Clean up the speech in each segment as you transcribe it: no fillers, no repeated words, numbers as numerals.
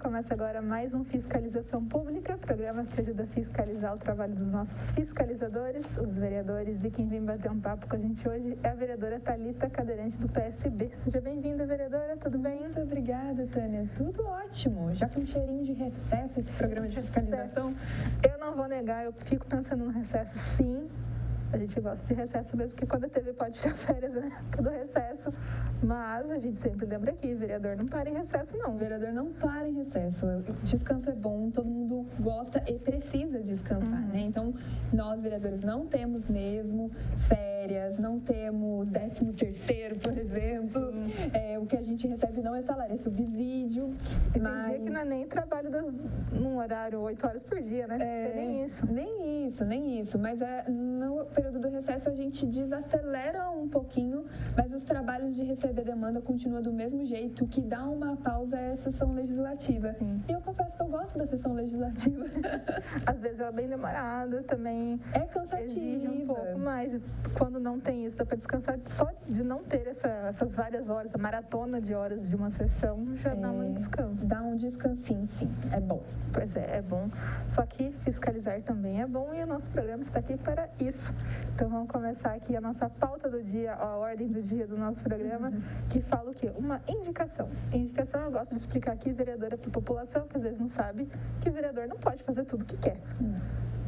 Começa agora mais um Fiscalização Pública, programa que te ajuda a fiscalizar o trabalho dos nossos fiscalizadores, os vereadores, e quem vem bater um papo com a gente hoje é a vereadora Thalita, cadeirante do PSB. Seja bem-vinda, vereadora, tudo bem? Muito obrigada, Tânia. Tudo ótimo. Já com um cheirinho de recesso esse programa de fiscalização? Eu não vou negar, eu fico pensando no recesso, sim. A gente gosta de recesso mesmo, porque quando a TV pode tirar férias, né? Do recesso. Mas a gente sempre lembra aqui, vereador não para em recesso, não. O vereador não para em recesso. Descanso é bom, todo mundo gosta e precisa descansar, né? Então, nós, vereadores, não temos mesmo férias, não temos 13º, por exemplo. O que a gente recebe não é salário, é subsídio. E tem dia que não é nem trabalho num horário 8 horas por dia, né? Nem isso. Nem isso. Mas no período do recesso a gente desacelera um pouquinho, mas os trabalhos de receber demanda continuam do mesmo jeito. O que dá uma pausa é a sessão legislativa. Sim. E eu confesso que eu gosto da sessão legislativa. Às vezes ela é bem demorada, também é cansativa. Exige um pouco mais. Quando não tem isso, dá para descansar. Só de não ter essas várias horas, a maratona de horas de uma sessão, já dá um descanso. Dá um descansinho, sim. É bom. Pois é bom. Só que fiscalizar também é bom e o nosso programa está aqui para isso. Então vamos começar aqui a nossa pauta do dia, a ordem do dia do nosso programa, que fala o quê? Uma indicação. Indicação eu gosto de explicar aqui, vereadora, para a população, que às vezes não sabe, que o vereador não pode fazer tudo o que quer.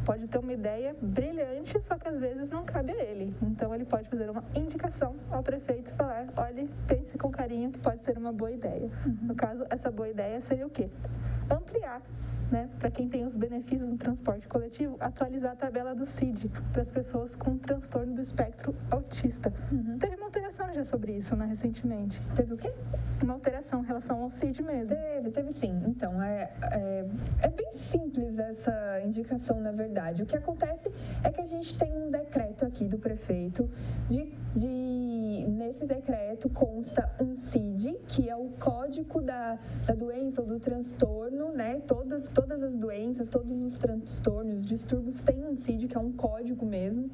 Pode ter uma ideia brilhante, só que às vezes não cabe a ele. Então ele pode fazer uma indicação ao prefeito e falar, olhe, pense com carinho que pode ser uma boa ideia. No caso, essa boa ideia seria o quê? Ampliar, né, para quem tem os benefícios no transporte coletivo, atualizar a tabela do CID para as pessoas com transtorno do espectro autista. Teve uma alteração já sobre isso, né, recentemente. Teve o quê? Uma alteração em relação ao CID mesmo. Teve sim. Então, é bem simples essa indicação, na verdade. O que acontece é que a gente tem um decreto aqui do prefeito nesse decreto consta um CID, que é o código da doença ou do transtorno, né? Todas as doenças, todos os transtornos, distúrbios têm um CID, que é um código mesmo.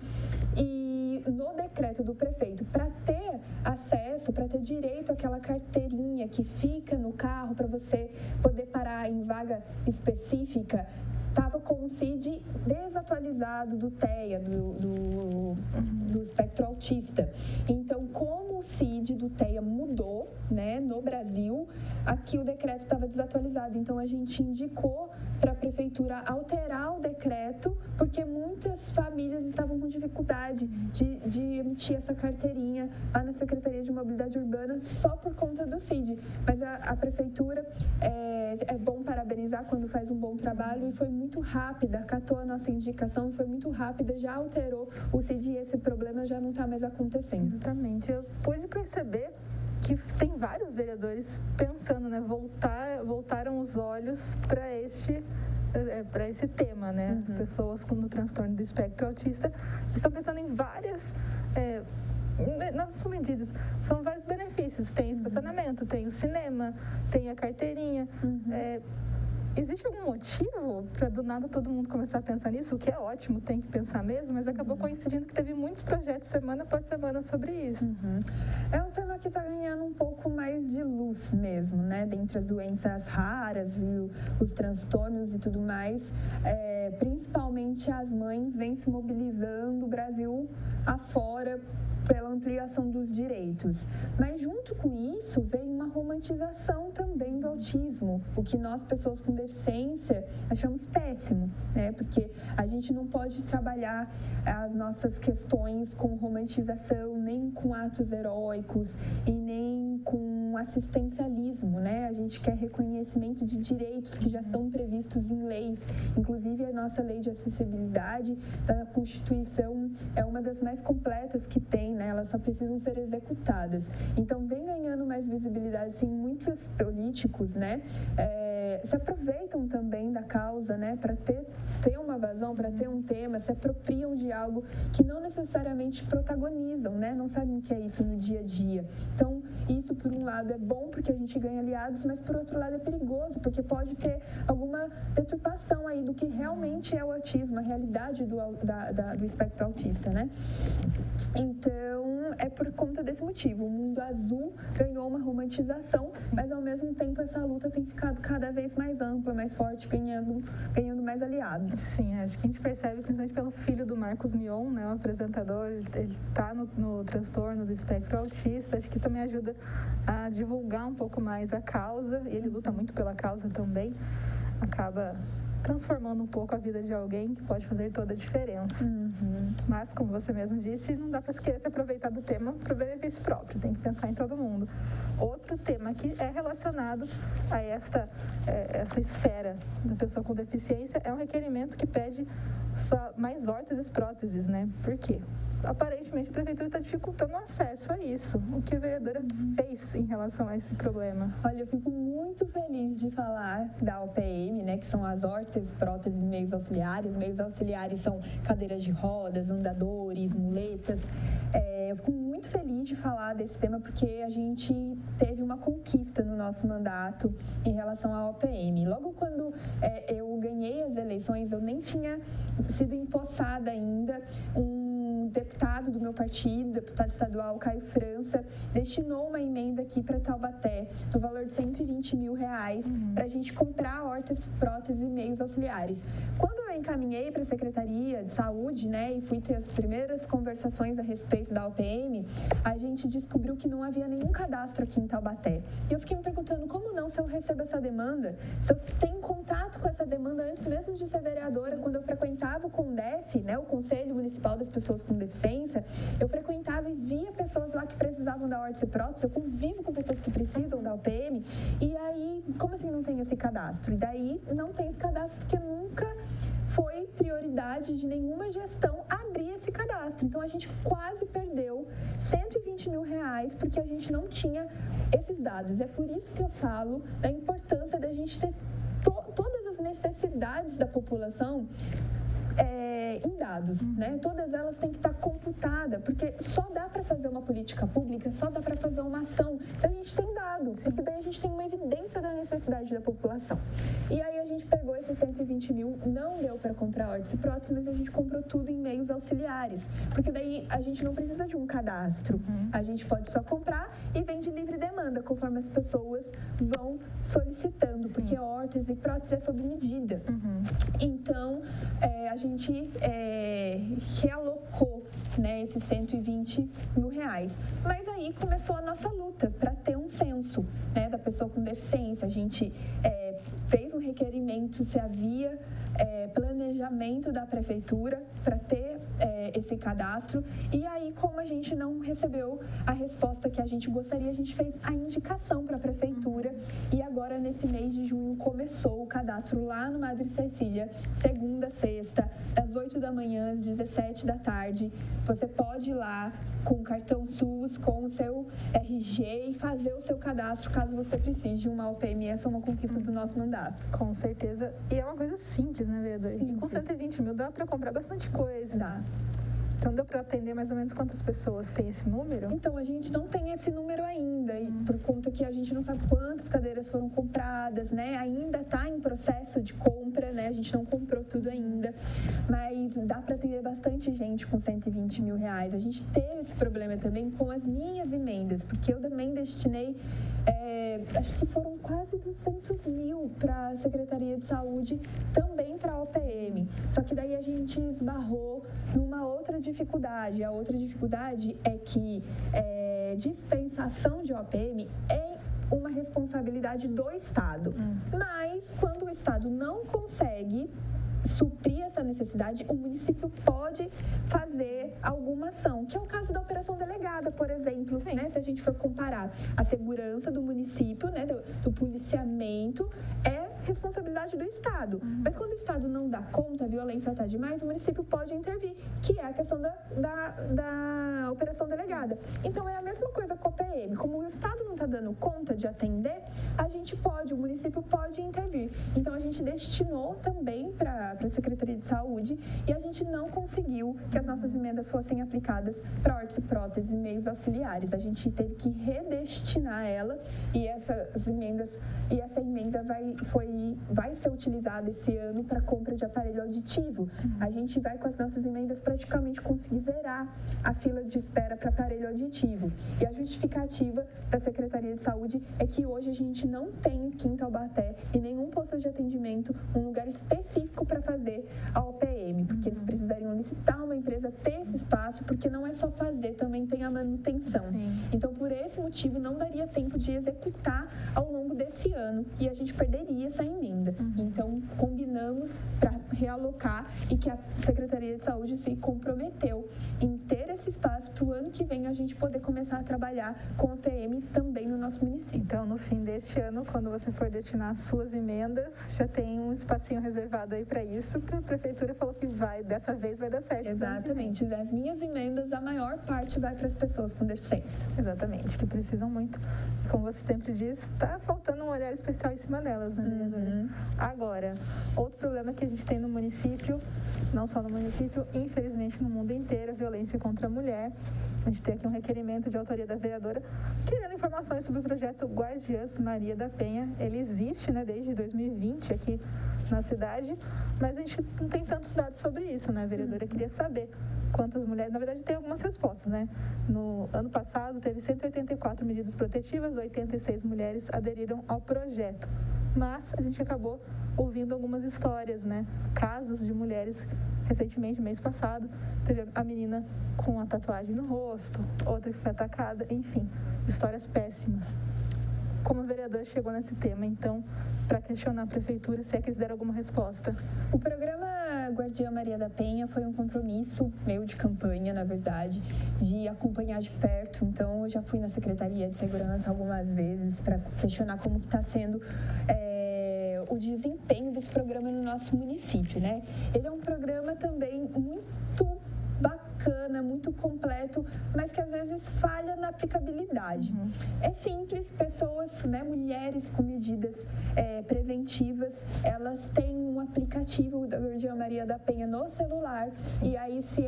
E no decreto do prefeito, para ter acesso, para ter direito àquela carteirinha que fica no carro para você poder parar em vaga específica, estava com o CID desatualizado do TEA, do espectro autista. Então, como o CID do TEA mudou, né, no Brasil, aqui o decreto estava desatualizado. Então, a gente indicou para a prefeitura alterar o decreto, porque muitas famílias estavam com dificuldade de emitir essa carteirinha lá na Secretaria de Mobilidade Urbana só por conta do CID. Mas a prefeitura é bom parabenizar quando faz um bom trabalho e foi muito rápida, acatou a nossa indicação, foi muito rápida, já alterou o CID e esse problema já não está mais acontecendo. Exatamente. Eu pude perceber que tem vários vereadores pensando, né, voltaram os olhos para esse tema, né? As pessoas com o transtorno do espectro autista estão pensando em várias... não são medidas, são vários benefícios. Tem estacionamento, tem o cinema, tem a carteirinha. Existe algum motivo para do nada todo mundo começar a pensar nisso? O que é ótimo, tem que pensar mesmo, mas acabou coincidindo que teve muitos projetos semana após semana sobre isso. É um tema que está ganhando um pouco mais de luz mesmo, né? Dentre as doenças raras e os transtornos e tudo mais. Principalmente as mães vêm se mobilizando o Brasil afora pela ampliação dos direitos. Mas junto com isso veio uma romantização também do autismo, o que nós, pessoas com deficiência, achamos péssimo, né? Porque a gente não pode trabalhar as nossas questões com romantização, nem com atos heróicos e nem com assistencialismo, né? A gente quer reconhecimento de direitos que já são previstos em leis, inclusive a nossa lei de acessibilidade da Constituição é uma das mais completas que tem, né? Elas só precisam ser executadas. Então, vem ganhando mais visibilidade, sim, muitos políticos, né? Se aproveitam também da causa, né? Para ter uma vazão, para ter um tema, se apropriam de algo que não necessariamente protagonizam, né? Não sabem o que é isso no dia a dia. Então, isso, por um lado, é bom porque a gente ganha aliados, mas, por outro lado, é perigoso, porque pode ter alguma deturpação aí do que realmente é o autismo, a realidade do espectro autista, né? Então, é por conta desse motivo. O mundo azul ganhou uma romantização, mas ao mesmo tempo essa luta tem ficado cada vez mais ampla, mais forte, ganhando mais aliados. Sim, acho que a gente percebe, principalmente pelo filho do Marcos Mion, né, o apresentador, ele está no transtorno do espectro autista, acho que também ajuda a divulgar um pouco mais a causa, e ele luta muito pela causa também, acaba transformando um pouco a vida de alguém, que pode fazer toda a diferença. Mas, como você mesmo disse, não dá para esquecer de aproveitar do tema para o benefício próprio, tem que pensar em todo mundo. Outro tema que é relacionado a essa esfera da pessoa com deficiência é um requerimento que pede mais órteses e próteses, né? Por quê? Aparentemente, a prefeitura está dificultando o acesso a isso. O que a vereadora fez em relação a esse problema? Olha, eu fico muito feliz de falar da OPM, né, que são as órteses, próteses e meios auxiliares. Meios auxiliares são cadeiras de rodas, andadores, muletas. Eu fico muito feliz de falar desse tema porque a gente teve uma conquista no nosso mandato em relação à OPM. Logo quando eu ganhei as eleições, eu nem tinha sido empossada ainda, deputado do meu partido, deputado estadual Caio França, destinou uma emenda aqui para Taubaté, no valor de R$120 mil, para a gente comprar órteses, próteses e meios auxiliares. Quando eu encaminhei para a Secretaria de Saúde, né, e fui ter as primeiras conversações a respeito da OPM, a gente descobriu que não havia nenhum cadastro aqui em Taubaté. E eu fiquei me perguntando, como não, se eu recebo essa demanda, se eu tenho contato com essa demanda antes mesmo de ser vereadora, quando eu frequentava o CONDEF, né, o Conselho Municipal das Pessoas com Deficiência, eu frequentava e via pessoas lá que precisavam da órtese e prótese, eu convivo com pessoas que precisam da OPM, e aí, como assim não tem esse cadastro? E daí não tem esse cadastro porque nunca foi prioridade de nenhuma gestão abrir esse cadastro. Então, a gente quase perdeu R$120 mil porque a gente não tinha esses dados. É por isso que eu falo da importância da gente ter todas as necessidades da população em dados, né? Todas elas têm que estar computadas, porque só dá para fazer uma política pública, só dá para fazer uma ação se a gente tem dados, porque daí a gente tem uma evidência da necessidade da população. E aí a gente pegou esses R$120 mil, não deu para comprar órtese e prótese, mas a gente comprou tudo em meios auxiliares, porque daí a gente não precisa de um cadastro, a gente pode só comprar e vende livre demanda, conforme as pessoas vão solicitando, porque órtese e prótese é sob medida. Então, a gente realocou, né, esses R$120 mil. Mas aí começou a nossa luta para ter um censo, né, da pessoa com deficiência. A gente fez um requerimento se havia planejamento da prefeitura para ter esse cadastro, e aí, como a gente não recebeu a resposta que a gente gostaria, a gente fez a indicação para a prefeitura, e agora nesse mês de junho começou o cadastro lá no Madre Cecília, segunda, sexta, das 8 da manhã às 17 da tarde. Você pode ir lá com o cartão SUS, com o seu RG e fazer o seu cadastro caso você precise de uma OPM. Essa é uma conquista do nosso mandato. Com certeza. E é uma coisa simples, né, vereadora? E com R$120 mil dá para comprar bastante coisa. Dá. Então, deu para atender mais ou menos quantas pessoas? Tem esse número? Então, a gente não tem esse número ainda, e por conta que a gente não sabe quantas cadeiras foram compradas, né? Ainda está em processo de compra, né? A gente não comprou tudo ainda, mas dá para atender bastante gente com R$120 mil. A gente teve esse problema também com as minhas emendas, porque eu também destinei, acho que foram quase 200 mil para a Secretaria de Saúde, também para a OPM. Só que daí a gente esbarrou numa outra dificuldade. A outra dificuldade é que dispensação de OPM é uma responsabilidade do Estado. Mas, quando o Estado não consegue suprir essa necessidade, o município pode fazer alguma ação, que é o caso da operação delegada, por exemplo, né? Se a gente for comparar a segurança do município, né, do policiamento, é responsabilidade do Estado. Mas quando o Estado não dá conta, a violência está demais, o município pode intervir, que é a questão da operação delegada. Então, é a mesma coisa com a OPM. Como o Estado não está dando conta de atender, o município pode intervir. Então, a gente destinou também para a Secretaria de Saúde, e a gente não conseguiu que as nossas emendas fossem aplicadas para órtese, prótese e meios auxiliares. A gente teve que redestinar ela, e essa emenda foi vai ser utilizado esse ano para compra de aparelho auditivo. A gente vai, com as nossas emendas, praticamente conseguir zerar a fila de espera para aparelho auditivo. E a justificativa da Secretaria de Saúde é que hoje a gente não tem aqui em Taubaté e nenhum posto de atendimento um lugar específico para fazer a OPM, porque eles precisariam licitar uma empresa, ter esse espaço, porque não é só fazer, também tem a manutenção. Sim. Então, por esse motivo, não daria tempo de executar ao longo desse ano e a gente perderia essa emenda. Então, combinamos para realocar e que a Secretaria de Saúde se comprometeu em ter esse espaço para o ano que vem a gente poder começar a trabalhar com a PM também no nosso município. Então, no fim deste ano, quando você for destinar as suas emendas, já tem um espacinho reservado aí para isso, que a Prefeitura falou que dessa vez vai dar certo. Exatamente. Das minhas emendas, a maior parte vai para as pessoas com deficiência. Exatamente, que precisam muito. Como você sempre diz, está faltando um olhar especial em cima delas, né, vereadora? Agora, outro problema que a gente tem no município, não só no município, infelizmente no mundo inteiro, a violência contra a mulher. A gente tem aqui um requerimento de autoria da vereadora querendo informações sobre o projeto Guardiãs Maria da Penha. Ele existe, né, desde 2020 aqui na cidade, mas a gente não tem tantos dados sobre isso, né? A vereadora queria saber quantas mulheres... Na verdade, tem algumas respostas, né? No ano passado, teve 184 medidas protetivas, 86 mulheres aderiram ao projeto. Mas a gente acabou ouvindo algumas histórias, né? Casos de mulheres, recentemente, mês passado, teve a menina com a tatuagem no rosto, outra que foi atacada, enfim, histórias péssimas. Como a vereadora chegou nesse tema, então, para questionar a Prefeitura, se é que eles deram alguma resposta? O programa Guardiã Maria da Penha foi um compromisso meu de campanha, na verdade, de acompanhar de perto. Então, eu já fui na Secretaria de Segurança algumas vezes para questionar como está sendo o desempenho desse programa no nosso município, né? Ele é um programa também muito bacana, muito completo, mas que às vezes falha na aplicabilidade. É simples, pessoas, né, mulheres com medidas preventivas, elas têm um aplicativo da Guardiã Maria da Penha no celular. E aí se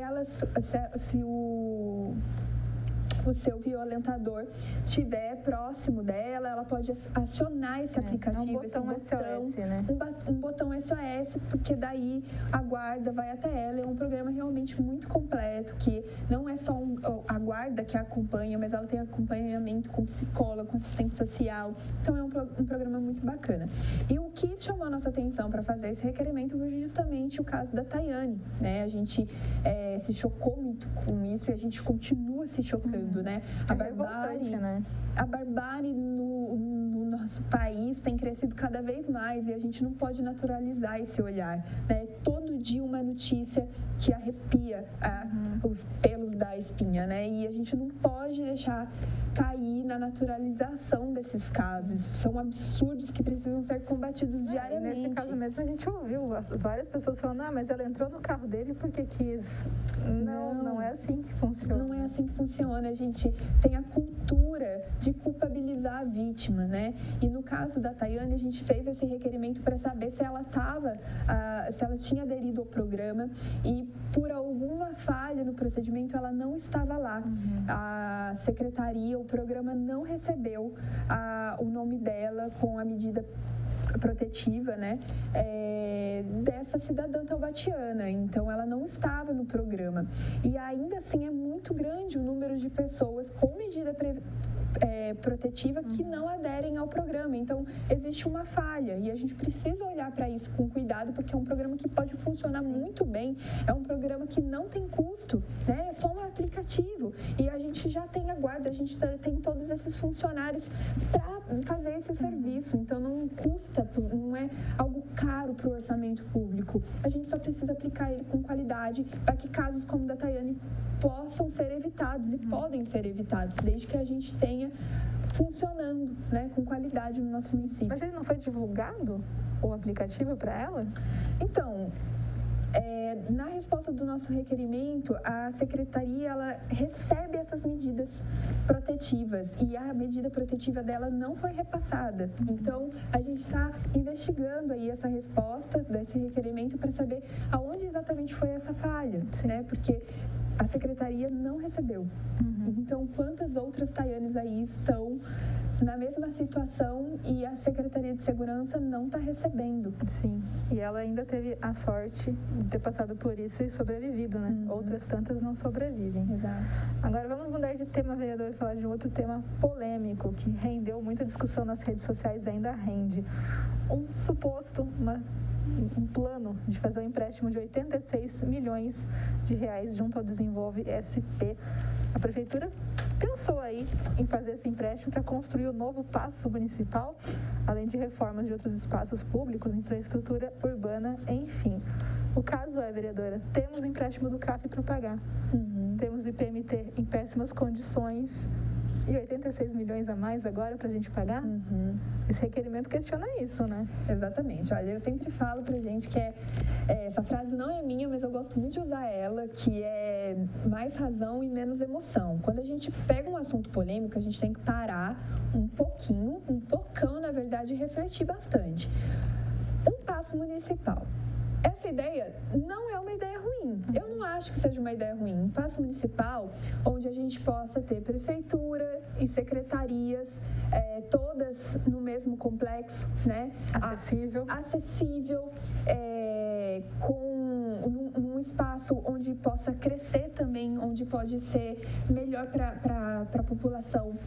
o seu violentador estiver próximo dela, ela pode acionar esse aplicativo, um botão SOS, né? Um botão SOS, porque daí a guarda vai até ela. É um programa realmente muito completo, que não é só a guarda que acompanha, mas ela tem acompanhamento com psicólogo, com assistente social. Então, é um programa muito bacana. E o que chamou a nossa atenção para fazer esse requerimento foi justamente o caso da Tayane, né? A gente se chocou muito com isso e a gente continua se chocando, né? A barbárie no nosso país tem crescido cada vez mais e a gente não pode naturalizar esse olhar, né? Todo dia uma notícia que arrepia os pelos da espinha, né? E a gente não pode deixar cair na naturalização desses casos. São absurdos que precisam ser combatidos diariamente. Nesse caso mesmo, a gente ouviu várias pessoas falando, mas ela entrou no carro dele porque quis. Não é assim que funciona. Não é assim que funciona. A gente tem a cultura de culpabilizar a vítima, né? E no caso da Tayane, a gente fez esse requerimento para saber se ela tinha aderido ao programa e por alguma falha no procedimento ela não estava lá. A secretaria, o programa não recebeu o nome dela com a medida protetiva, né, dessa cidadã taubatiana. Então, ela não estava no programa. E ainda assim é muito grande o número de pessoas com medida protetiva que não aderem ao programa. Então, existe uma falha e a gente precisa olhar para isso com cuidado, porque é um programa que pode funcionar muito bem, é um programa que não tem custo, né? É só um aplicativo e a gente já tem a guarda, a gente tem todos esses funcionários para fazer esse serviço. Então, não custa, não é algo caro para o orçamento público. A gente só precisa aplicar ele com qualidade para que casos como o da Tayane possam ser evitados e podem ser evitados, desde que a gente tenha funcionando, né, com qualidade no nosso município. Mas ele não foi divulgado, o aplicativo, para ela? Então, na resposta do nosso requerimento, a secretaria ela recebe essas medidas protetivas e a medida protetiva dela não foi repassada. Então, a gente está investigando aí essa resposta desse requerimento para saber aonde exatamente foi essa falha, né? Porque a secretaria não recebeu. Então, quantas outras Taianes aí estão na mesma situação e a Secretaria de Segurança não está recebendo? Sim, e ela ainda teve a sorte de ter passado por isso e sobrevivido, né? Outras tantas não sobrevivem. Exato. Agora vamos mudar de tema, vereador, e falar de um outro tema polêmico que rendeu muita discussão nas redes sociais e ainda rende. Um plano de fazer um empréstimo de 86 milhões de reais junto ao Desenvolve SP. A prefeitura pensou aí em fazer esse empréstimo para construir o novo Paço Municipal, além de reformas de outros espaços públicos, infraestrutura urbana, enfim. O caso é, vereadora, temos o empréstimo do CAF para pagar, temos o IPMT em péssimas condições e 86 milhões a mais agora para a gente pagar? Esse requerimento questiona isso, né? Exatamente. Olha, eu sempre falo pra gente que essa frase não é minha, mas eu gosto muito de usar ela, que é mais razão e menos emoção. Quando a gente pega um assunto polêmico, a gente tem que parar um pocão, na verdade, e refletir bastante. Um paço municipal. Essa ideia não é uma ideia ruim. Eu não acho que seja uma ideia ruim. Um paço municipal onde a gente possa ter prefeitura e secretarias, todas no mesmo complexo, né? Acessível, com um espaço onde possa crescer também, onde pode ser melhor para a população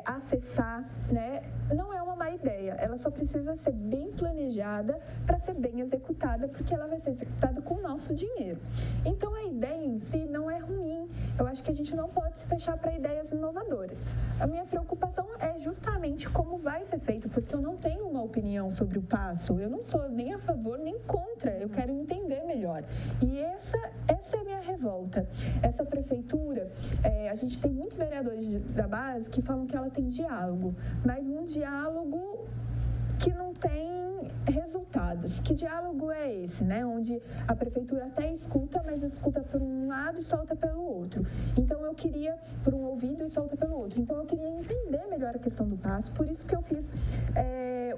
acessar, né? Não é uma má ideia, ela só precisa ser bem planejada para ser bem executada, porque ela vai ser executada com o nosso dinheiro. Então, a ideia em si não é ruim. Eu acho que a gente não pode se fechar para ideias inovadoras. A minha preocupação é justamente como vai ser feito, porque eu não tenho uma opinião sobre o paço. Eu não sou nem a favor nem contra. Eu quero entender melhor. E essa é a minha revolta. Essa prefeitura, a gente tem muitos vereadores da base que falam que ela tem diálogo, mas um diálogo que não tem resultados. Que diálogo é esse, né? Onde a prefeitura até escuta, mas escuta por um lado e solta pelo outro. Então, eu queria, por um ouvido e solta pelo outro. Então, eu queria entender melhor a questão do paço, por isso que eu fiz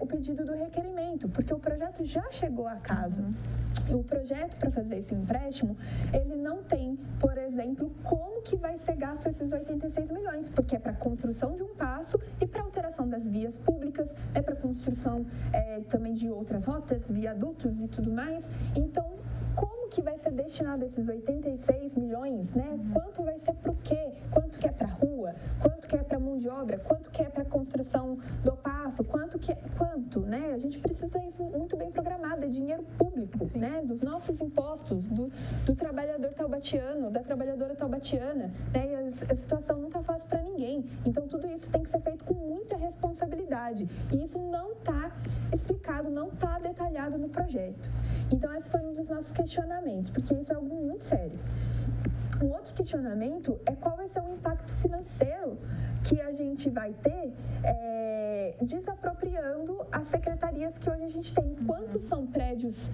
o pedido do requerimento, porque o projeto já chegou à casa. O projeto para fazer esse empréstimo, ele não tem, por exemplo, como que vai ser gasto esses 86 milhões, porque é para a construção de um paço e para alteração das vias públicas, é para a construção também de outras rotas, viadutos e tudo mais. Então, como que vai ser destinado esses 86 milhões, né? Quanto vai ser para o quê? Quanto que é para rua? Quanto que é para mão de obra? Quanto que é para construção do paço? Quanto, né? A gente precisa isso muito bem programado, é dinheiro público, né? Dos nossos impostos, do trabalhador taubatiano, da trabalhadora taubatiana, né? E a situação não está fácil para ninguém. Então, tudo isso tem que ser feito com muita responsabilidade. E isso não está explicado, não está detalhado no projeto. Então, esse foi um dos nossos questionamentos, porque isso é algo muito sério. Um outro questionamento é qual vai ser o impacto financeiro que a gente vai ter desapropriando as secretarias que hoje a gente tem. Quantos são prédios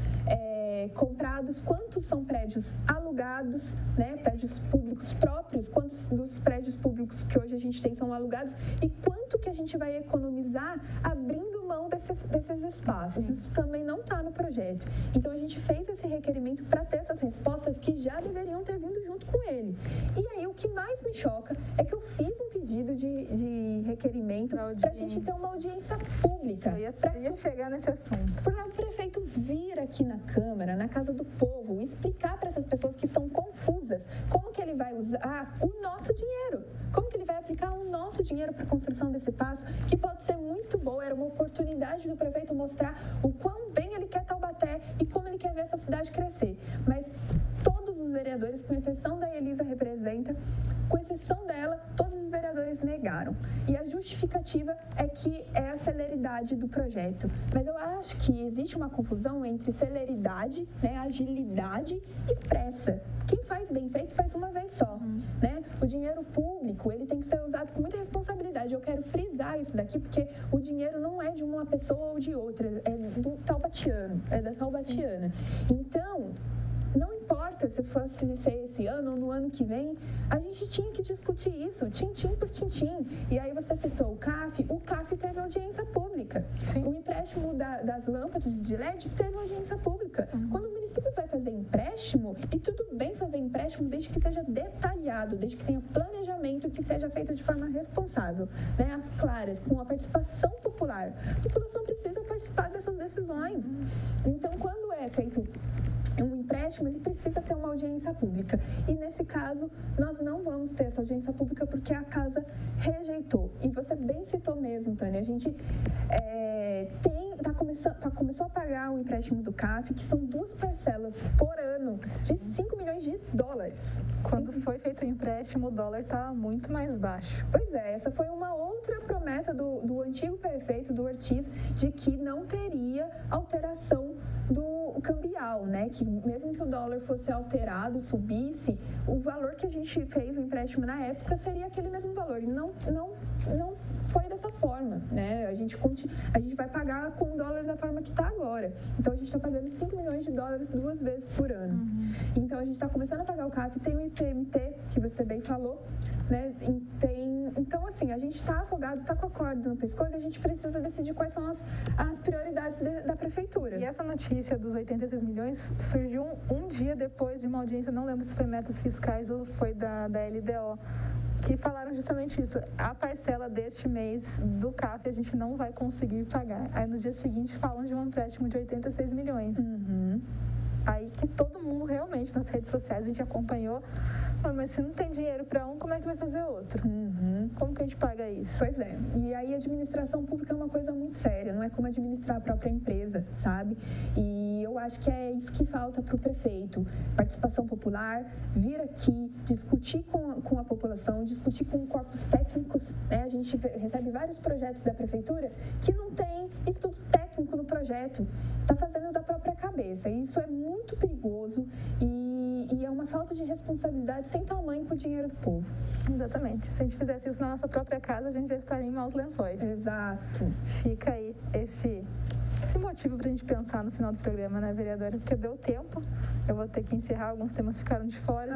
comprados, quantos são prédios alugados, né? Prédios públicos próprios, quantos dos prédios públicos que hoje a gente tem são alugados e quanto que a gente vai economizar abrindo mão desses espaços. Isso também não está no projeto. Então, a gente fez esse requerimento para ter essas respostas que já deveriam ter vindo junto com ele. E aí, o que mais me choca é que eu fiz um pedido de requerimento para a gente ter uma audiência pública. Eu ia chegar nesse assunto. Para o prefeito vir aqui na Câmara, na Casa do Povo, explicar para essas pessoas que estão confusas como que ele vai usar o nosso dinheiro. Como que ele vai aplicar o nosso dinheiro para a construção desse paço, que pode ser muito boa. Era uma oportunidade do prefeito mostrar o quão bem ele quer Taubaté e como ele quer ver essa cidade crescer. Mas todos os vereadores, com exceção da Elisa Representa, com exceção dela, todos os vereadores negaram. E a justificativa é que é a celeridade do projeto. Mas eu acho que existe uma confusão entre celeridade, né, agilidade e pressa. Quem faz bem feito faz uma vez só, né? O dinheiro público, ele tem que ser usado com muita responsabilidade. Eu quero frisar isso daqui, porque o dinheiro não é de uma pessoa ou de outra, é do taubatiano, é da taubatiana. Então, não importa se fosse ser esse ano ou no ano que vem, a gente tinha que discutir isso, tintim por tintim. E aí você citou o CAF teve audiência pública. Sim. O empréstimo das lâmpadas de LED teve audiência pública. Quando o município vai fazer empréstimo, e tudo bem fazer empréstimo desde que seja detalhado, desde que tenha planejamento, que seja feito de forma responsável, né? As claras, com a participação popular. A população precisa participar dessas decisões. Então, quando é feito um empréstimo, ele precisa ter uma audiência pública. E, nesse caso, nós não vamos ter essa audiência pública porque a Casa rejeitou. E você bem citou mesmo, Tânia, a gente começou a pagar o empréstimo do CAF, que são 2 parcelas por ano, de 5 milhões de dólares. Quando foi feito o empréstimo, o dólar está muito mais baixo. Pois é, essa foi uma outra promessa do antigo prefeito, do Ortiz, de que não teria alteração do cambial, né? Que mesmo que o dólar fosse alterado, subisse, o valor que a gente fez o empréstimo na época seria aquele mesmo valor. E não foi dessa forma, né? A gente vai pagar com o dólar da forma que está agora. Então, a gente está pagando 5 milhões de dólares 2 vezes por ano. Então, a gente está começando a pagar o CAF, tem o IPMT, que você bem falou, né? Então, assim, a gente está afogado, está com a corda no pescoço e a gente precisa decidir quais são as prioridades da prefeitura. E essa notícia dos 86 milhões surgiu um dia depois de uma audiência, não lembro se foi metas fiscais ou foi da LDO, que falaram justamente isso. A parcela deste mês do CAF a gente não vai conseguir pagar. Aí no dia seguinte falam de um empréstimo de 86 milhões. Aí que todo mundo realmente nas redes sociais a gente acompanhou, mas se não tem dinheiro para um, como é que vai fazer outro? Como que a gente paga isso? Pois é. E aí a administração pública é uma coisa muito séria, não é como administrar a própria empresa, sabe? E eu acho que é isso que falta para o prefeito. Participação popular, vir aqui, discutir com a população, discutir com corpos técnicos, né? A gente recebe vários projetos da prefeitura que não tem estudo técnico no projeto, está fazendo da própria cabeça. E isso é muito perigoso e é uma falta de responsabilidade sem tamanho com o dinheiro do povo. Exatamente. Se a gente fizesse isso na nossa própria casa, a gente já estaria em maus lençóis. Exato. Fica aí esse motivo para a gente pensar no final do programa, né, vereadora? Porque deu tempo, eu vou ter que encerrar, alguns temas ficaram de fora,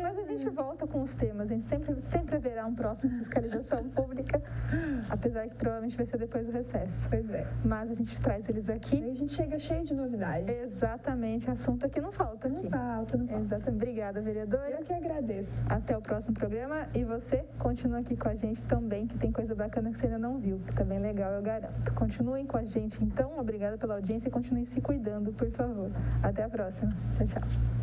mas a gente volta com os temas, a gente sempre haverá um próximo fiscalização pública, apesar que provavelmente vai ser depois do recesso. Pois é. Mas a gente traz eles aqui. E a gente chega cheio de novidades. Exatamente, assunto aqui não falta aqui. Não falta. Exatamente. Obrigada, vereadora. Eu que agradeço. Até o próximo programa e você continua aqui com a gente também, que tem coisa bacana que você ainda não viu, que tá bem legal, eu garanto. Continuem com a gente então, obrigada pela audiência e continuem se cuidando, por favor. Até a próxima. Tchau, tchau.